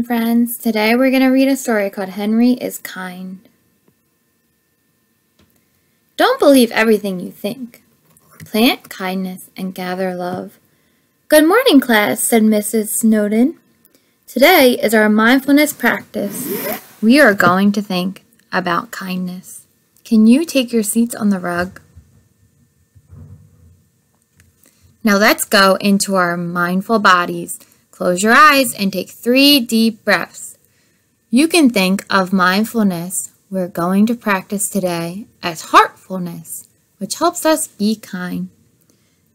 friends. Today we're going to read a story called Henry is Kind. Don't believe everything you think. Plant kindness and gather love. Good morning, class, said Mrs. Snowden. Today is our mindfulness practice. We are going to think about kindness. Can you take your seats on the rug? Now let's go into our mindful bodies. Close your eyes and take 3 deep breaths. You can think of mindfulness we're going to practice today as heartfulness, which helps us be kind.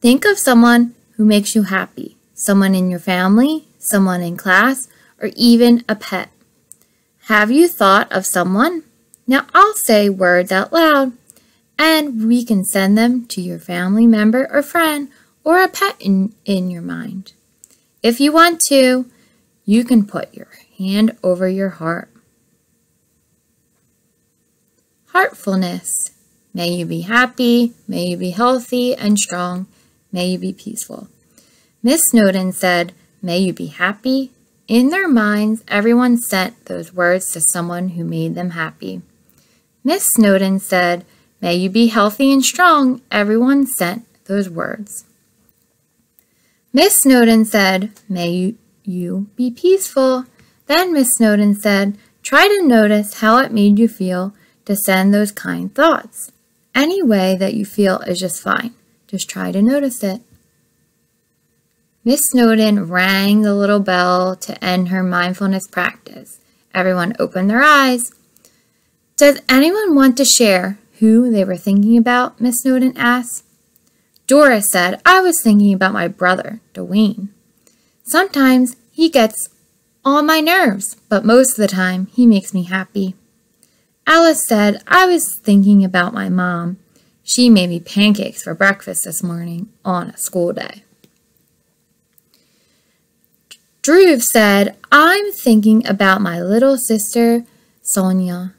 Think of someone who makes you happy, someone in your family, someone in class, or even a pet. Have you thought of someone? Now I'll say words out loud, and we can send them to your family member or friend or a pet in your mind. If you want to, you can put your hand over your heart. Heartfulness. May you be happy, may you be healthy and strong, may you be peaceful. Miss Snowden said, may you be happy. In their minds, everyone sent those words to someone who made them happy. Miss Snowden said, may you be healthy and strong. Everyone sent those words. Miss Snowden said, may you be peaceful. Then Miss Snowden said, try to notice how it made you feel to send those kind thoughts. Any way that you feel is just fine. Just try to notice it. Miss Snowden rang the little bell to end her mindfulness practice. Everyone opened their eyes. Does anyone want to share who they were thinking about? Miss Snowden asked. Doris said, I was thinking about my brother, Dwayne. Sometimes he gets on my nerves, but most of the time he makes me happy. Alice said, I was thinking about my mom. She made me pancakes for breakfast this morning on a school day. Drew said, I'm thinking about my little sister, Sonia.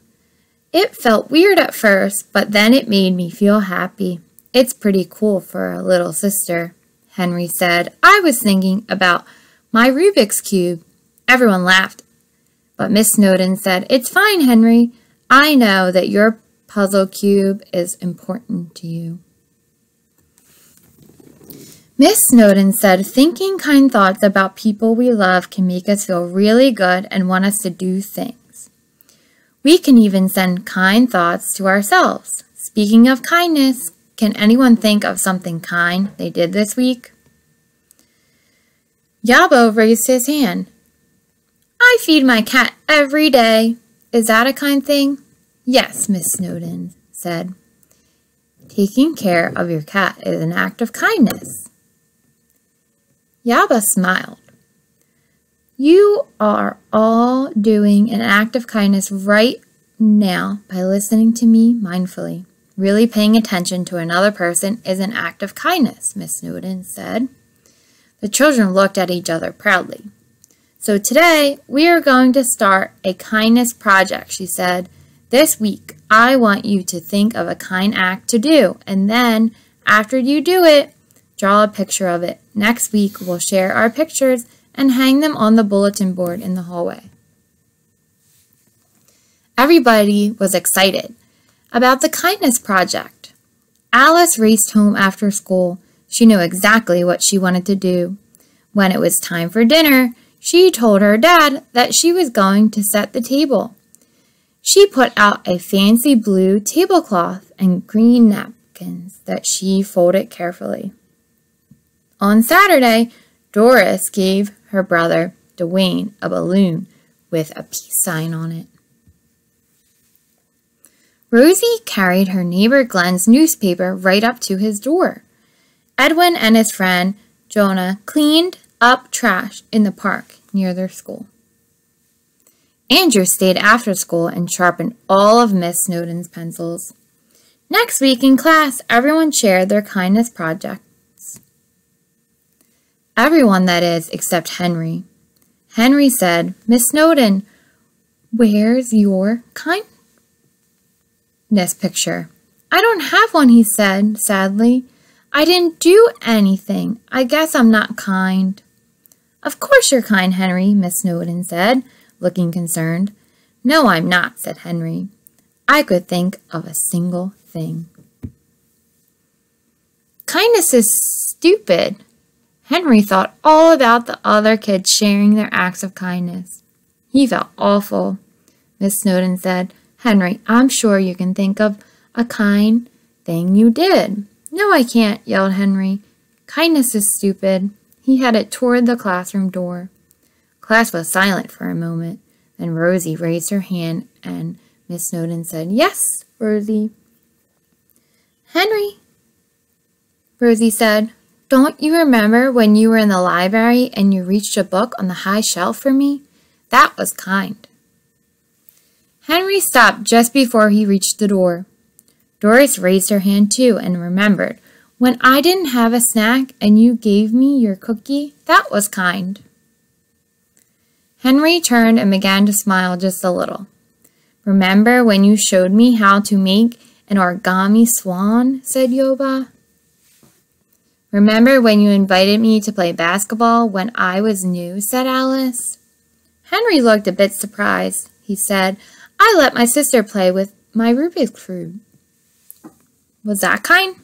It felt weird at first, but then it made me feel happy. It's pretty cool for a little sister. Henry said, I was thinking about my Rubik's Cube. Everyone laughed, but Miss Snowden said, it's fine, Henry. I know that your puzzle cube is important to you. Miss Snowden said, thinking kind thoughts about people we love can make us feel really good and want us to do things. We can even send kind thoughts to ourselves. Speaking of kindness, can anyone think of something kind they did this week? Yabo raised his hand. I feed my cat every day. Is that a kind thing? Yes, Miss Snowden said. Taking care of your cat is an act of kindness. Yaba smiled. You are all doing an act of kindness right now by listening to me mindfully. Really paying attention to another person is an act of kindness, Miss Snowden said. The children looked at each other proudly. So today, we are going to start a kindness project, she said. This week, I want you to think of a kind act to do, and then, after you do it, draw a picture of it. Next week, we'll share our pictures and hang them on the bulletin board in the hallway. Everybody was excited about the kindness project. Alice raced home after school. She knew exactly what she wanted to do. When it was time for dinner, she told her dad that she was going to set the table. She put out a fancy blue tablecloth and green napkins that she folded carefully. On Saturday, Doris gave her brother, Dwayne, a balloon with a peace sign on it. Rosie carried her neighbor Glenn's newspaper right up to his door. Edwin and his friend, Jonah, cleaned up trash in the park near their school. Andrew stayed after school and sharpened all of Miss Snowden's pencils. Next week in class, everyone shared their kindness projects. Everyone, that is, except Henry. Henry said, Miss Snowden, where's your kindness picture? I don't have one, he said, sadly. I didn't do anything. I guess I'm not kind. Of course you're kind, Henry, Miss Snowden said. looking concerned. "No, I'm not," said Henry. "I could think of a single thing." Kindness is stupid. Henry thought all about the other kids sharing their acts of kindness. He felt awful. Miss Snowdon said, "Henry, I'm sure you can think of a kind thing you did." "No, I can't," yelled Henry. "Kindness is stupid." He headed toward the classroom door. Class was silent for a moment. Then Rosie raised her hand and Miss Snowdon said, "Yes, Rosie." "Henry," Rosie said, "don't you remember when you were in the library and you reached a book on the high shelf for me? That was kind." Henry stopped just before he reached the door. Doris raised her hand too and remembered, "When I didn't have a snack and you gave me your cookie, that was kind." Henry turned and began to smile just a little. "Remember when you showed me how to make an origami swan?" said Yoba. "Remember when you invited me to play basketball when I was new?" said Alice. Henry looked a bit surprised. He said, "I let my sister play with my Rubik's Cube." "Was that kind?"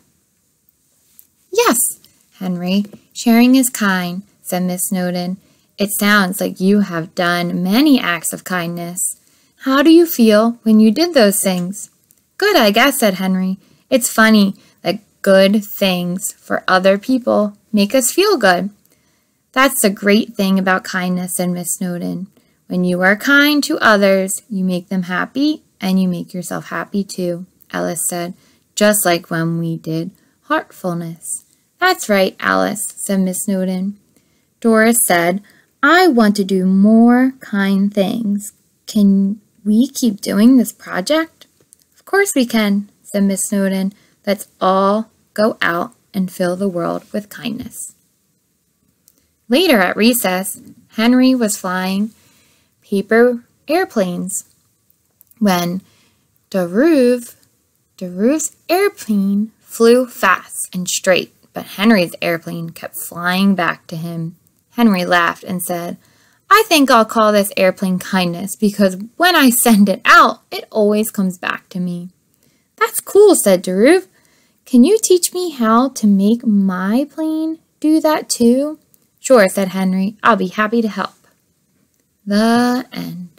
"Yes, Henry, sharing is kind," said Miss Snowdon. "It sounds like you have done many acts of kindness. How do you feel when you did those things?" "Good, I guess," said Henry. "It's funny that good things for other people make us feel good." "That's the great thing about kindness," said Miss Snowdon. "When you are kind to others, you make them happy and you make yourself happy too," Alice said, "just like when we did heartfulness." "That's right, Alice," said Miss Snowdon. Doris said, "I want to do more kind things. Can we keep doing this project?" "Of course we can," said Miss Snowdon. "Let's all go out and fill the world with kindness." Later at recess, Henry was flying paper airplanes when Deruve's airplane flew fast and straight, but Henry's airplane kept flying back to him. Henry laughed and said, "I think I'll call this airplane kindness because when I send it out, it always comes back to me." "That's cool," said Deruve. "Can you teach me how to make my plane do that too?" "Sure," said Henry. "I'll be happy to help." The end.